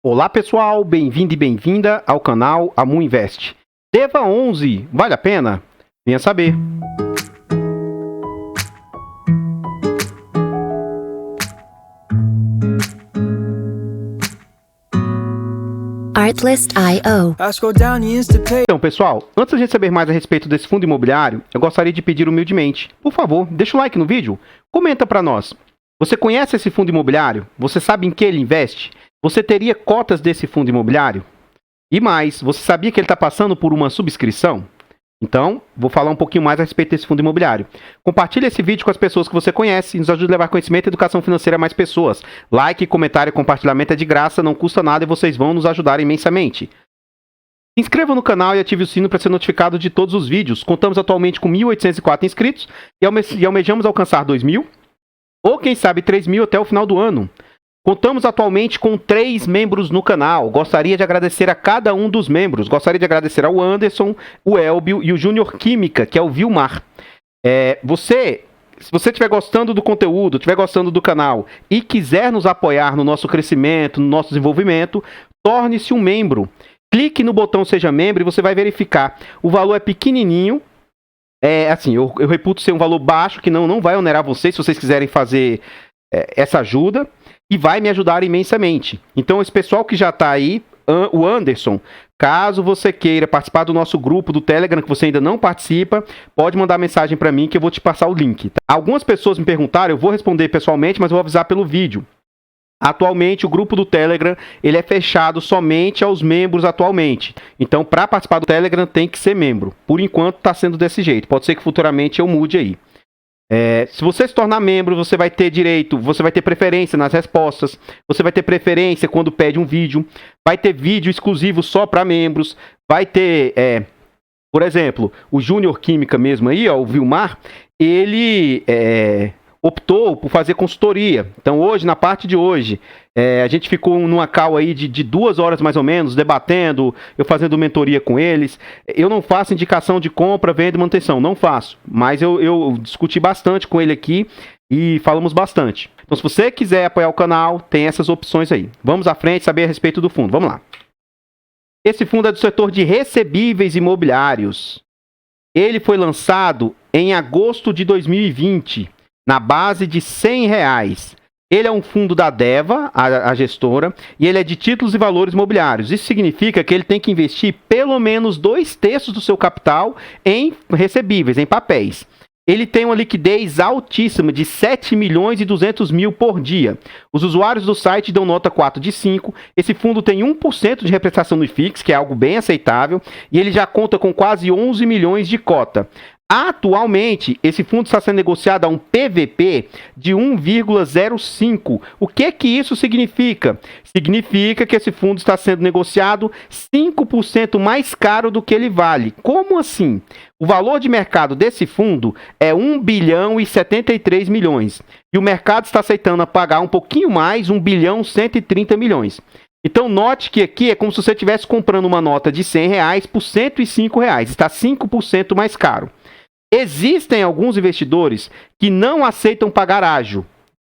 Olá pessoal, bem-vindo e bem-vinda ao canal Amu Invest. DEVA 11, vale a pena? Venha saber. Artlist.io. Então pessoal, antes de a gente saber mais a respeito desse fundo imobiliário, eu gostaria de pedir humildemente, por favor, deixa o like no vídeo, comenta para nós. Você conhece esse fundo imobiliário? Você sabe em que ele investe? Você teria cotas desse fundo imobiliário? E mais, você sabia que ele está passando por uma subscrição? Então, vou falar um pouquinho mais a respeito desse fundo imobiliário. Compartilhe esse vídeo com as pessoas que você conhece e nos ajude a levar conhecimento e educação financeira a mais pessoas. Like, comentário e compartilhamento é de graça, não custa nada e vocês vão nos ajudar imensamente. Se inscreva no canal e ative o sino para ser notificado de todos os vídeos. Contamos atualmente com 1.804 inscritos e almejamos alcançar 2.000 ou quem sabe 3.000 até o final do ano. Contamos atualmente com 3 membros no canal. Gostaria de agradecer a cada um dos membros. Gostaria de agradecer ao Anderson, o Elbio e o Júnior Química, que é o Vilmar. Se você estiver gostando do conteúdo, estiver gostando do canal e quiser nos apoiar no nosso crescimento, no nosso desenvolvimento, torne-se um membro. Clique no botão Seja Membro e você vai verificar. O valor é pequenininho. Eu reputo ser um valor baixo, que não vai onerar vocês, se vocês quiserem fazer essa ajuda. E vai me ajudar imensamente. Então, esse pessoal que já está aí, o Anderson, caso você queira participar do nosso grupo do Telegram, que você ainda não participa, pode mandar mensagem para mim que eu vou te passar o link. Tá? Algumas pessoas me perguntaram, eu vou responder pessoalmente, mas eu vou avisar pelo vídeo. Atualmente, o grupo do Telegram, ele é fechado somente aos membros atualmente. Então, para participar do Telegram, tem que ser membro. Por enquanto, está sendo desse jeito. Pode ser que futuramente eu mude aí. Se você se tornar membro, você vai ter direito, você vai ter preferência nas respostas, você vai ter preferência quando pede um vídeo, vai ter vídeo exclusivo só para membros, vai ter, por exemplo, o Júnior Química mesmo aí, ó, o Vilmar, ele optou por fazer consultoria. Então hoje, na parte de hoje, a gente ficou numa call aí de 2 horas mais ou menos, debatendo, eu fazendo mentoria com eles. Eu não faço indicação de compra, venda e manutenção, não faço. Mas eu discuti bastante com ele aqui e falamos bastante. Então se você quiser apoiar o canal, tem essas opções aí. Vamos à frente saber a respeito do fundo, vamos lá. Esse fundo é do setor de recebíveis imobiliários. Ele foi lançado em agosto de 2020. Na base de R$100. Ele é um fundo da DEVA, a gestora, e ele é de títulos e valores imobiliários. Isso significa que ele tem que investir pelo menos 2/3 do seu capital em recebíveis, em papéis. Ele tem uma liquidez altíssima de 7.200.000 por dia. Os usuários do site dão nota 4 de 5. Esse fundo tem 1% de represtação no IFIX, que é algo bem aceitável, e ele já conta com quase 11 milhões de cota. Atualmente, esse fundo está sendo negociado a um PVP de 1,05. O que isso significa? Significa que esse fundo está sendo negociado 5% mais caro do que ele vale. Como assim? O valor de mercado desse fundo é 1 bilhão e 73 milhões. E o mercado está aceitando a pagar um pouquinho mais, 1 bilhão e 130 milhões. Então, note que aqui é como se você estivesse comprando uma nota de R$100 por R$105. Está 5% mais caro. Existem alguns investidores que não aceitam pagar ágio,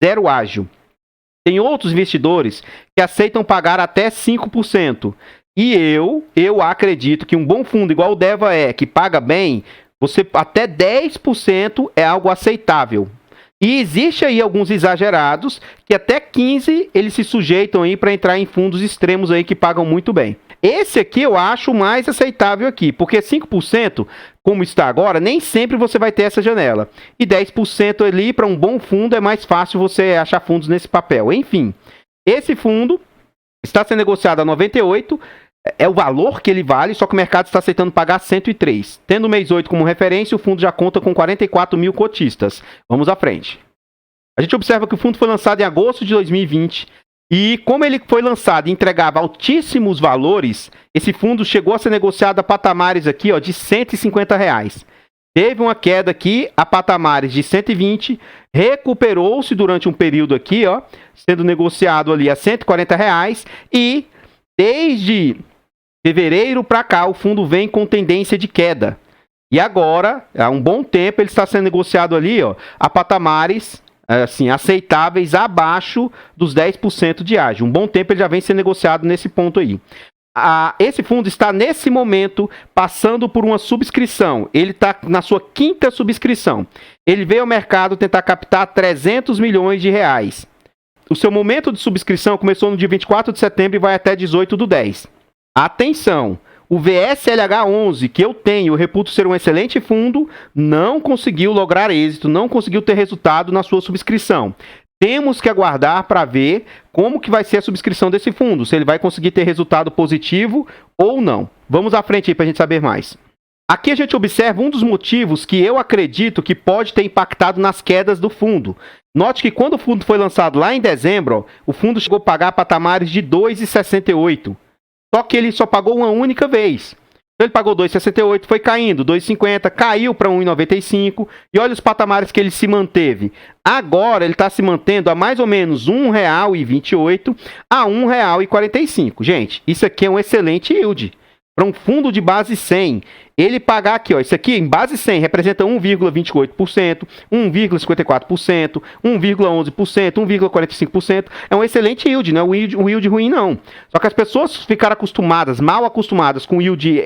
0 ágio. Tem outros investidores que aceitam pagar até 5%. E eu acredito que um bom fundo igual o DEVA que paga bem, você até 10% é algo aceitável. E existe aí alguns exagerados que até 15% eles se sujeitam aí para entrar em fundos extremos aí que pagam muito bem. Esse aqui eu acho mais aceitável aqui, porque 5%, como está agora, nem sempre você vai ter essa janela. E 10% ali para um bom fundo é mais fácil você achar fundos nesse papel. Enfim, esse fundo está sendo negociado a 98, é o valor que ele vale, só que o mercado está aceitando pagar 103. Tendo o mês 8 como referência, o fundo já conta com 44 mil cotistas. Vamos à frente. A gente observa que o fundo foi lançado em agosto de 2020. E como ele foi lançado e entregava altíssimos valores, esse fundo chegou a ser negociado a patamares aqui, ó, de R$150. Teve uma queda aqui a patamares de 120, recuperou-se durante um período aqui, ó, sendo negociado ali a R$140 e desde fevereiro para cá o fundo vem com tendência de queda. E agora, há um bom tempo, ele está sendo negociado ali, ó, a patamares assim, aceitáveis abaixo dos 10% de ágio. Um bom tempo ele já vem sendo negociado nesse ponto aí. Esse fundo está, nesse momento, passando por uma subscrição. Ele está na sua 5ª subscrição. Ele veio ao mercado tentar captar 300 milhões de reais. O seu momento de subscrição começou no dia 24 de setembro e vai até 18/10. Atenção! O VSLH11, que eu reputo ser um excelente fundo, não conseguiu lograr êxito, não conseguiu ter resultado na sua subscrição. Temos que aguardar para ver como que vai ser a subscrição desse fundo, se ele vai conseguir ter resultado positivo ou não. Vamos à frente aí para a gente saber mais. Aqui a gente observa um dos motivos que eu acredito que pode ter impactado nas quedas do fundo. Note que quando o fundo foi lançado lá em dezembro, o fundo chegou a pagar patamares de 2,68. Só que ele só pagou uma única vez. Então ele pagou 2,68, foi caindo, 2,50, caiu para 1,95 e olha os patamares que ele se manteve. Agora ele está se mantendo a mais ou menos R$ 1,28 a R$ 1,45. Gente, isso aqui é um excelente yield. Para um fundo de base 100, ele pagar aqui, ó, isso aqui em base 100 representa 1,28%, 1,54%, 1,11%, 1,45%. É um excelente yield, não é um yield ruim, não. Só que as pessoas ficaram acostumadas, mal acostumadas com yield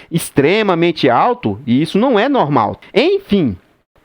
extremamente alto, e isso não é normal. Enfim,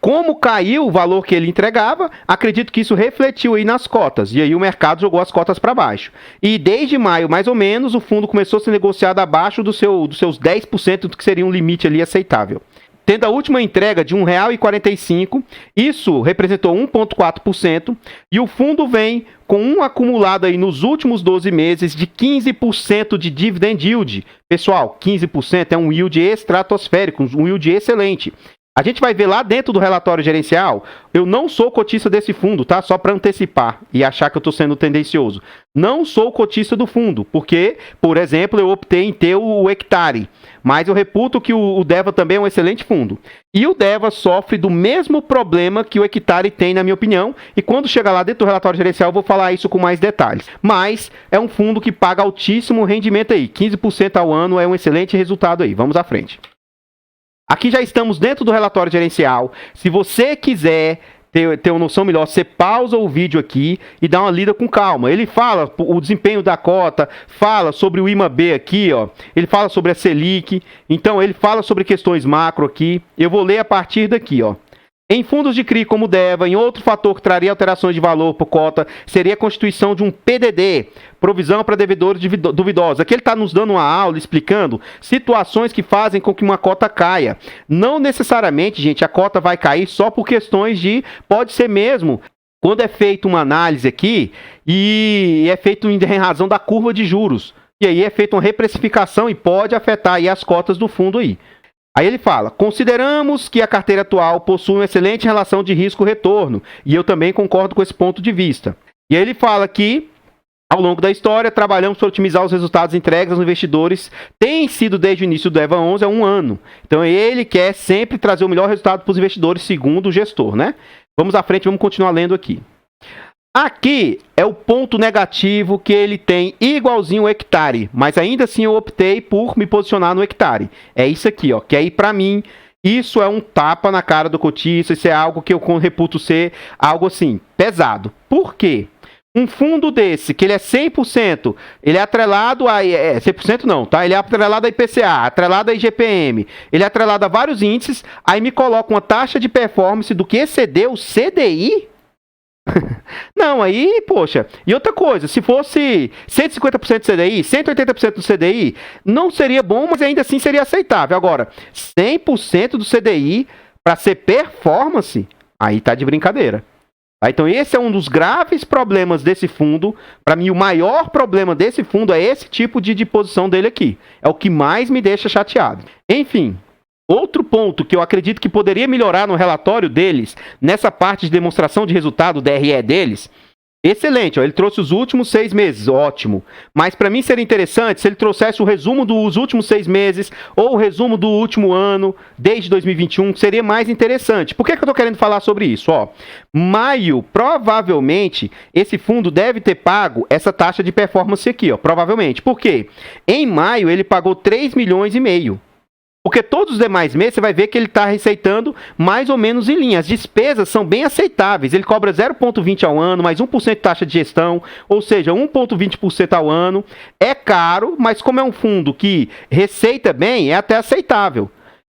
como caiu o valor que ele entregava, acredito que isso refletiu aí nas cotas. E aí o mercado jogou as cotas para baixo. E desde maio, mais ou menos, o fundo começou a ser negociado abaixo dos seus 10%, do que seria um limite ali aceitável. Tendo a última entrega de R$ 1,45, isso representou 1,4%. E o fundo vem com um acumulado aí nos últimos 12 meses de 15% de dividend yield. Pessoal, 15% é um yield estratosférico, um yield excelente. A gente vai ver lá dentro do relatório gerencial, eu não sou cotista desse fundo, tá? Só para antecipar e achar que eu estou sendo tendencioso. Não sou cotista do fundo, porque, por exemplo, eu optei em ter o Hectare. Mas eu reputo que o Deva também é um excelente fundo. E o Deva sofre do mesmo problema que o Hectare tem, na minha opinião. E quando chegar lá dentro do relatório gerencial, eu vou falar isso com mais detalhes. Mas é um fundo que paga altíssimo rendimento aí. 15% ao ano é um excelente resultado aí. Vamos à frente. Aqui já estamos dentro do relatório gerencial. Se você quiser ter uma noção melhor, você pausa o vídeo aqui e dá uma lida com calma. Ele fala o desempenho da cota, fala sobre o IMAB aqui, ó. Ele fala sobre a Selic, então ele fala sobre questões macro aqui. Eu vou ler a partir daqui, ó. Em fundos de CRI como o DEVA, em outro fator que traria alterações de valor por cota, seria a constituição de um PDD, provisão para devedores duvidosos. Aqui ele está nos dando uma aula explicando situações que fazem com que uma cota caia. Não necessariamente, gente, a cota vai cair só por questões de... Pode ser mesmo quando é feita uma análise aqui e é feito em razão da curva de juros. E aí é feita uma reprecificação e pode afetar aí as cotas do fundo aí. Aí ele fala, consideramos que a carteira atual possui uma excelente relação de risco-retorno, e eu também concordo com esse ponto de vista. E aí ele fala que, ao longo da história, trabalhamos para otimizar os resultados entregues aos investidores, tem sido desde o início do EVA 11 há um ano. Então ele quer sempre trazer o melhor resultado para os investidores, segundo o gestor, né? Vamos à frente, vamos continuar lendo aqui. Aqui é o ponto negativo que ele tem igualzinho o Hectare, mas ainda assim eu optei por me posicionar no Hectare. É isso aqui, ó, que aí para mim isso é um tapa na cara do cotista, isso é algo que eu reputo ser algo assim, pesado. Por quê? Um fundo desse, que ele é 100%, ele é atrelado a... 100% não, tá? Ele é atrelado a IPCA, atrelado a IGPM, ele é atrelado a vários índices, aí me coloca uma taxa de performance do que excedeu o CDI... Não, aí, poxa, e outra coisa, se fosse 150% do CDI, 180% do CDI, não seria bom, mas ainda assim seria aceitável. Agora, 100% do CDI para ser performance, aí tá de brincadeira. Então esse é um dos graves problemas desse fundo. Para mim, o maior problema desse fundo é esse tipo de posição dele aqui. É o que mais me deixa chateado. Enfim... Outro ponto que eu acredito que poderia melhorar no relatório deles, nessa parte de demonstração de resultado, o DRE deles, excelente, ó, ele trouxe os últimos 6 meses, ótimo. Mas para mim seria interessante se ele trouxesse o resumo dos últimos 6 meses ou o resumo do último ano, desde 2021, seria mais interessante. Por que eu estou querendo falar sobre isso? Ó, maio, provavelmente, esse fundo deve ter pago essa taxa de performance aqui, ó, provavelmente. Por quê? Em maio ele pagou 3,5 milhões. Porque todos os demais meses você vai ver que ele está receitando mais ou menos em linha. As despesas são bem aceitáveis. Ele cobra 0,20% ao ano, mais 1% de taxa de gestão, ou seja, 1,20% ao ano. É caro, mas como é um fundo que receita bem, é até aceitável.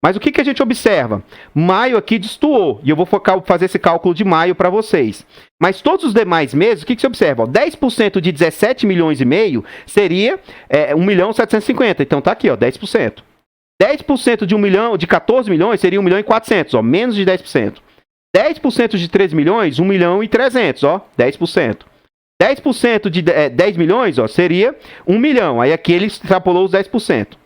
Mas o que a gente observa? Maio aqui destoou, e eu vou fazer esse cálculo de maio para vocês. Mas todos os demais meses, o que você observa? 10% de 17 milhões e meio seria 1.750.000. Então tá aqui, ó, 10%. 10% de 1 milhão, de 14 milhões seria 1.400.000, ó, menos de 10%. 10% de 3 milhões, 1.300.000, ó, 10%. 10% de 10 milhões, ó, seria 1 milhão. Aí aqui ele extrapolou os 10%.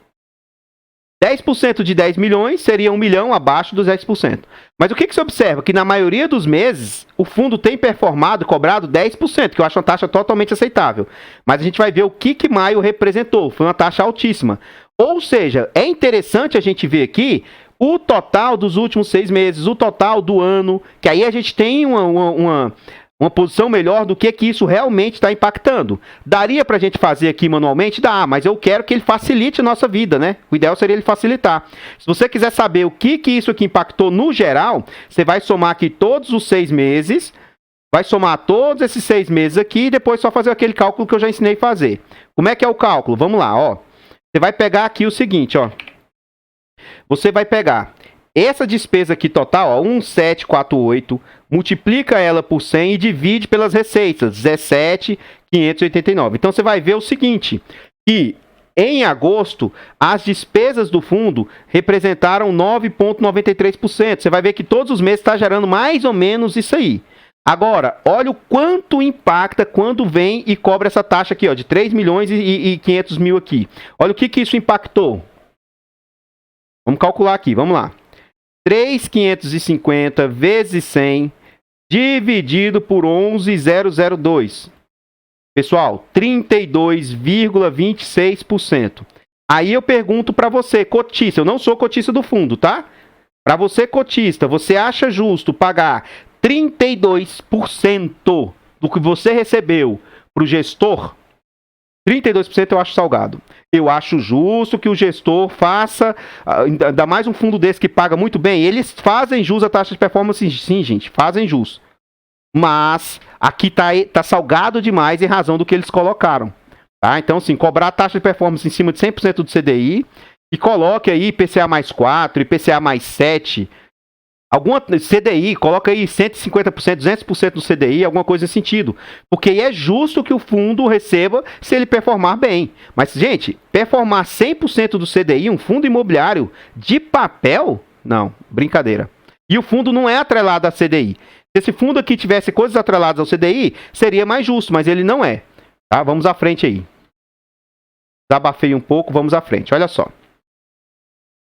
10% de 10 milhões seria 1 milhão abaixo dos 10%. Mas o que você observa? Que na maioria dos meses, o fundo tem performado, cobrado 10%, que eu acho uma taxa totalmente aceitável. Mas a gente vai ver o que maio representou. Foi uma taxa altíssima. Ou seja, é interessante a gente ver aqui o total dos últimos 6 meses, o total do ano, que aí a gente tem uma posição melhor do que isso realmente está impactando. Daria para a gente fazer aqui manualmente? Dá, mas eu quero que ele facilite a nossa vida, né? O ideal seria ele facilitar. Se você quiser saber o que isso aqui impactou no geral, você vai somar aqui todos os 6 meses, vai somar todos esses 6 meses aqui e depois só fazer aquele cálculo que eu já ensinei a fazer. Como é que é o cálculo? Vamos lá, ó. Você vai pegar aqui o seguinte, ó. Você vai pegar essa despesa aqui total, ó, 1.748, multiplica ela por 100 e divide pelas receitas, 17.589. Então, você vai ver o seguinte, que em agosto, as despesas do fundo representaram 9,93%. Você vai ver que todos os meses está gerando mais ou menos isso aí. Agora, olha o quanto impacta quando vem e cobra essa taxa aqui, ó, de 3 milhões e 500 mil aqui. Olha o que isso impactou. Vamos calcular aqui, vamos lá. 3.550 vezes 100 dividido por 11.002. Pessoal, 32,26%. Aí eu pergunto para você, cotista, eu não sou cotista do fundo, tá? Para você, cotista, você acha justo pagar 32% do que você recebeu para o gestor? 32% eu acho salgado. Eu acho justo que o gestor faça, ainda mais um fundo desse que paga muito bem, eles fazem jus à taxa de performance, sim, gente, fazem jus. Mas aqui tá salgado demais em razão do que eles colocaram. Tá? Então, assim, cobrar a taxa de performance em cima de 100% do CDI e coloque aí IPCA mais 4, IPCA mais 7, alguma CDI, coloca aí 150%, 200% do CDI, alguma coisa nesse sentido. Porque é justo que o fundo receba se ele performar bem. Mas, gente, performar 100% do CDI, um fundo imobiliário de papel? Não, brincadeira. E o fundo não é atrelado a CDI. Se esse fundo aqui tivesse coisas atreladas ao CDI, seria mais justo, mas ele não é. Tá? Vamos à frente aí. Desabafei um pouco, vamos à frente. Olha só.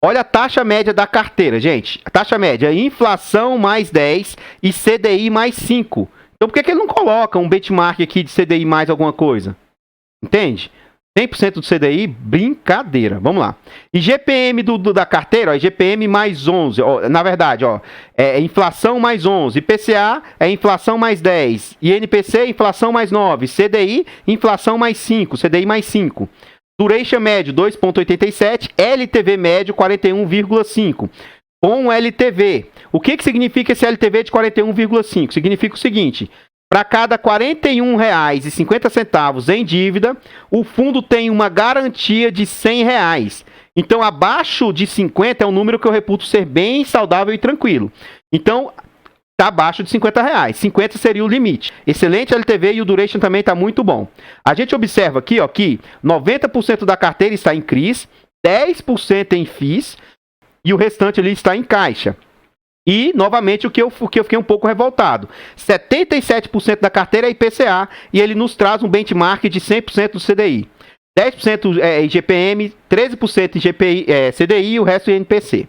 Olha a taxa média da carteira, gente. A taxa média é inflação mais 10 e CDI mais 5. Então por que ele não coloca um benchmark aqui de CDI mais alguma coisa? Entende? 100% do CDI, brincadeira. Vamos lá. IGPM da carteira, ó, IGPM mais 11. Ó, na verdade, ó, é inflação mais 11. IPCA é inflação mais 10. INPC, inflação mais 9. CDI, inflação mais 5. CDI mais 5. Duration médio, 2,87. LTV médio, 41,5. Com LTV. O que significa esse LTV de 41,5? Significa o seguinte... Para cada R$ 41,50 em dívida, o fundo tem uma garantia de R$ 100. Então, abaixo de 50 é um número que eu reputo ser bem saudável e tranquilo. Então, está abaixo de R$ 50. 50 seria o limite. Excelente LTV e o duration também está muito bom. A gente observa aqui, ó, que 90% da carteira está em CRIs, 10% em FIIs e o restante ali está em caixa. E, novamente, o que eu fiquei um pouco revoltado. 77% da carteira é IPCA e ele nos traz um benchmark de 100% do CDI. 10% é IGPM, 13% CDI e o resto é INPC.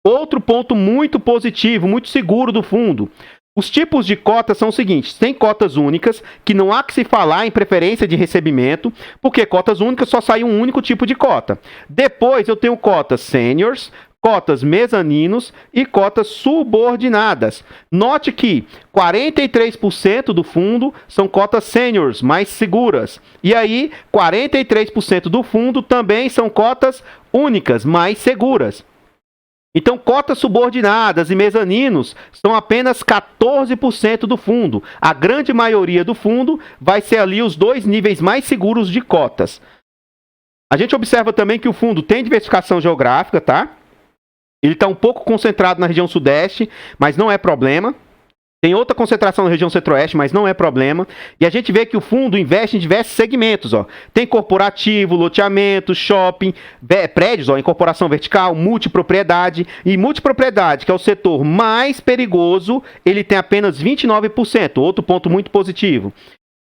Outro ponto muito positivo, muito seguro do fundo. Os tipos de cotas são os seguintes. Tem cotas únicas, que não há que se falar em preferência de recebimento, porque cotas únicas só sai um único tipo de cota. Depois eu tenho cotas seniors, cotas mezaninos e cotas subordinadas. Note que 43% do fundo são cotas seniors, mais seguras. E aí, 43% do fundo também são cotas únicas, mais seguras. Então, cotas subordinadas e mezaninos são apenas 14% do fundo. A grande maioria do fundo vai ser ali os dois níveis mais seguros de cotas. A gente observa também que o fundo tem diversificação geográfica, tá? Ele está um pouco concentrado na região sudeste, mas não é problema. Tem outra concentração na região centro-oeste, mas não é problema. E a gente vê que o fundo investe em diversos segmentos, ó. Tem corporativo, loteamento, shopping, prédios, ó, incorporação vertical, multipropriedade. E multipropriedade, que é o setor mais perigoso, ele tem apenas 29%. Outro ponto muito positivo.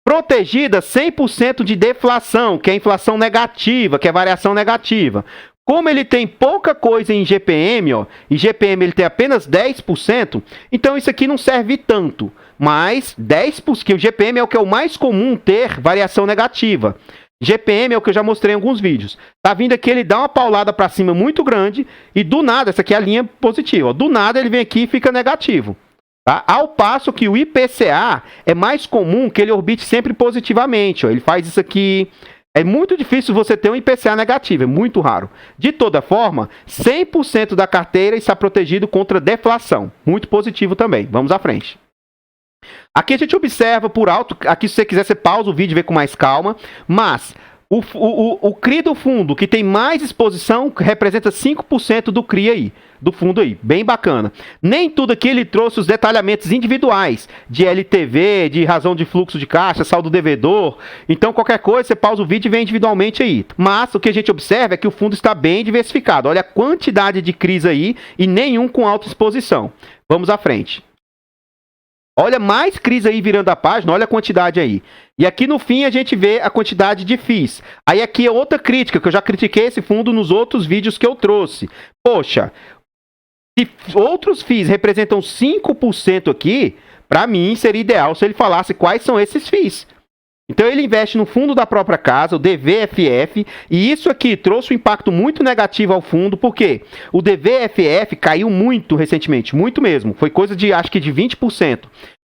Protegida 100% de deflação, que é inflação negativa, que é variação negativa. Como ele tem pouca coisa em GPM, ó, e GPM ele tem apenas 10%, então isso aqui não serve tanto. Mas 10%, que o GPM é o que é o mais comum ter variação negativa. GPM é o que eu já mostrei em alguns vídeos. Tá vindo aqui, ele dá uma paulada para cima muito grande e do nada, essa aqui é a linha positiva, ó, do nada ele vem aqui e fica negativo. Tá? Ao passo que o IPCA é mais comum que ele orbite sempre positivamente. Ó. Ele faz isso aqui. É muito difícil você ter um IPCA negativo, é muito raro. De toda forma, 100% da carteira está protegido contra deflação. Muito positivo também. Vamos à frente. Aqui a gente observa por alto. Aqui, se você quiser, você pausa o vídeo e vê com mais calma. Mas o CRI do fundo que tem mais exposição representa 5% do CRI aí, do fundo aí, bem bacana. Nem tudo aqui ele trouxe os detalhamentos individuais de LTV, de razão de fluxo de caixa, saldo devedor. Então qualquer coisa você pausa o vídeo e vê individualmente aí. Mas o que a gente observa é que o fundo está bem diversificado. Olha a quantidade de CRIs aí e nenhum com alta exposição. Vamos à frente. Olha mais CRIs aí virando a página, olha a quantidade aí. E aqui no fim a gente vê a quantidade de FIIs. Aí aqui é outra crítica, que eu já critiquei esse fundo nos outros vídeos que eu trouxe. Poxa, se outros FIIs representam 5% aqui, para mim seria ideal se ele falasse quais são esses FIIs. Então ele investe no fundo da própria casa, o DVFF, e isso aqui trouxe um impacto muito negativo ao fundo, porque o DVFF caiu muito recentemente, muito mesmo, foi coisa de, acho que de 20%.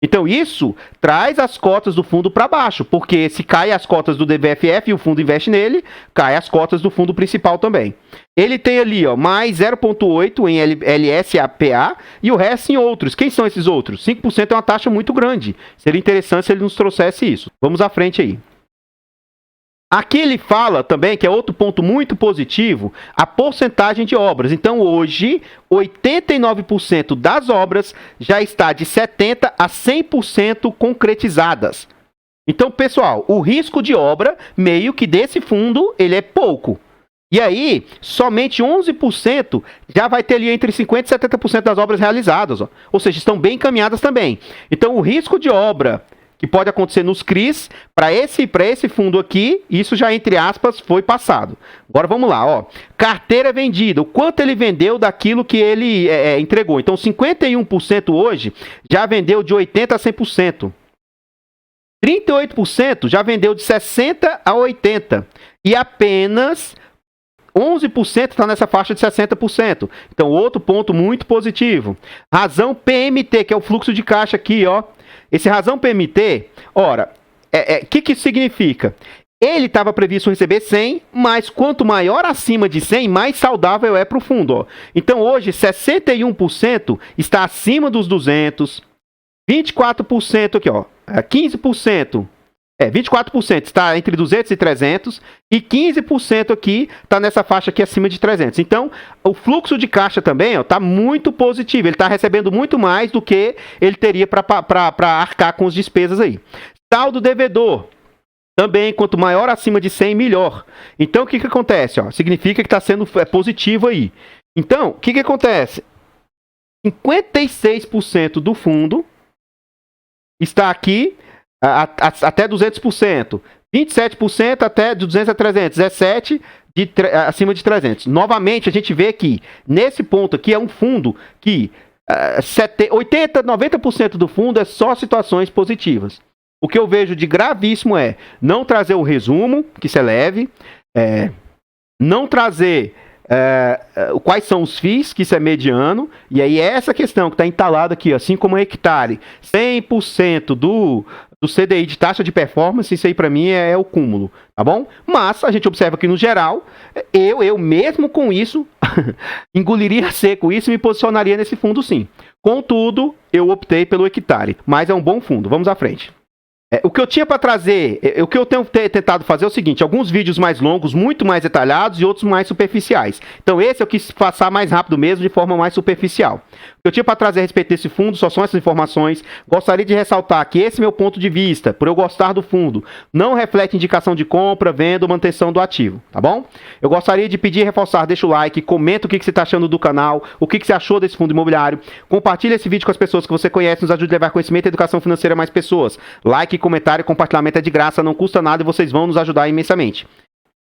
Então isso traz as cotas do fundo para baixo, porque se cai as cotas do DVFF e o fundo investe nele, cai as cotas do fundo principal também. Ele tem ali, ó, mais 0,8 em LSAPA e o resto em outros. Quem são esses outros? 5% é uma taxa muito grande. Seria interessante se ele nos trouxesse isso. Vamos à frente aí. Aqui ele fala também, que é outro ponto muito positivo, a porcentagem de obras. Então, hoje, 89% das obras já está de 70% a 100% concretizadas. Então, pessoal, o risco de obra, meio que desse fundo, ele é pouco. E aí, somente 11% já vai ter ali entre 50% e 70% das obras realizadas. Ó. Ou seja, estão bem encaminhadas também. Então, o risco de obra que pode acontecer nos CRIs, para esse fundo aqui, isso já, entre aspas, foi passado. Agora vamos lá, ó. Carteira vendida, o quanto ele vendeu daquilo que ele entregou. Então, 51% hoje já vendeu de 80% a 100%. 38% já vendeu de 60% a 80%. E apenas 11% está nessa faixa de 60%. Então, outro ponto muito positivo. Razão PMT, que é o fluxo de caixa aqui, ó. Esse razão PMT, ora, que isso significa? Ele estava previsto receber 100, mas quanto maior acima de 100, mais saudável é para o fundo. Ó. Então, hoje, 61% está acima dos 200, 24% aqui, ó, 15%. 24% está entre 200 e 300 e 15% aqui está nessa faixa aqui acima de 300. Então, o fluxo de caixa também está muito positivo. Ele está recebendo muito mais do que ele teria para arcar com as despesas aí. Saldo devedor. Também, quanto maior acima de 100, melhor. Então, o que acontece? Ó, significa que está sendo positivo aí. Então, o que acontece? 56% do fundo está aqui até 200%, 27% até de 200 a 300, 17% acima de 300. Novamente, a gente vê que nesse ponto aqui é um fundo que 80%, 90% do fundo é só situações positivas. O que eu vejo de gravíssimo é não trazer o resumo, que isso é leve, não trazer quais são os FIIs, que isso é mediano, e aí essa questão que está entalada aqui, assim como o hectare, 100% do CDI de taxa de performance, isso aí para mim é o cúmulo, tá bom? Mas a gente observa que no geral, eu mesmo com isso, engoliria seco isso e me posicionaria nesse fundo sim. Contudo, eu optei pelo hectare, mas é um bom fundo. Vamos à frente. O que eu tinha para trazer, o que eu tenho tentado fazer é o seguinte, alguns vídeos mais longos, muito mais detalhados e outros mais superficiais. Então esse eu quis passar mais rápido mesmo, de forma mais superficial. O que eu tinha para trazer a respeito desse fundo só são essas informações. Gostaria de ressaltar que esse meu ponto de vista, por eu gostar do fundo, não reflete indicação de compra, venda ou manutenção do ativo, tá bom? Eu gostaria de pedir e reforçar, deixa o like, comenta o que você está achando do canal, o que você achou desse fundo imobiliário, compartilha esse vídeo com as pessoas que você conhece, nos ajude a levar conhecimento e educação financeira a mais pessoas. Like, comentário e compartilhamento é de graça, não custa nada e vocês vão nos ajudar imensamente.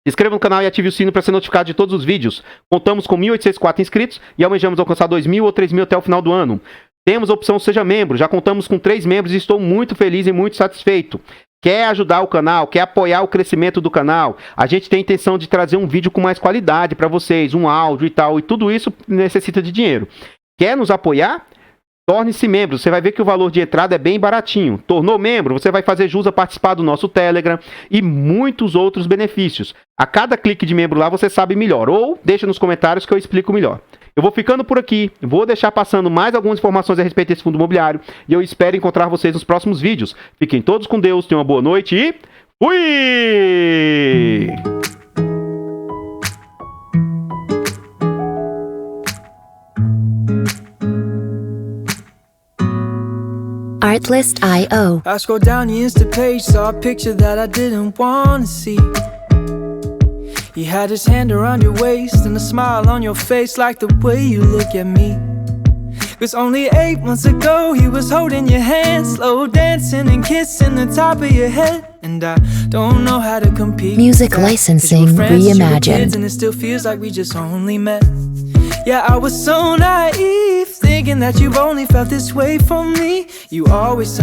Se inscreva no canal e ative o sino para ser notificado de todos os vídeos. Contamos com 1.804 inscritos e almejamos alcançar 2.000 ou 3.000 até o final do ano. Temos a opção Seja Membro, já contamos com 3 membros e estou muito feliz e muito satisfeito. Quer ajudar o canal, quer apoiar o crescimento do canal? A gente tem a intenção de trazer um vídeo com mais qualidade para vocês, um áudio e tal, e tudo isso necessita de dinheiro. Quer nos apoiar? Torne-se membro, você vai ver que o valor de entrada é bem baratinho. Tornou membro, você vai fazer jus a participar do nosso Telegram e muitos outros benefícios. A cada clique de membro lá você sabe melhor, ou deixa nos comentários que eu explico melhor. Eu vou ficando por aqui, vou deixar passando mais algumas informações a respeito desse fundo imobiliário e eu espero encontrar vocês nos próximos vídeos. Fiquem todos com Deus, tenham uma boa noite e fui! Artlist.io. I scrolled down the Insta page, saw a picture that I didn't want to see. You had his hand around your waist and a smile on your face, like the way you look at me. 'Cause only 8 months ago he was holding your hand, slow dancing and kissing the top of your head. And I don't know how to compete. Music licensing reimagined. And it still feels like we just only met. Yeah, I was so naive, thinking that you've only felt this way for me. You always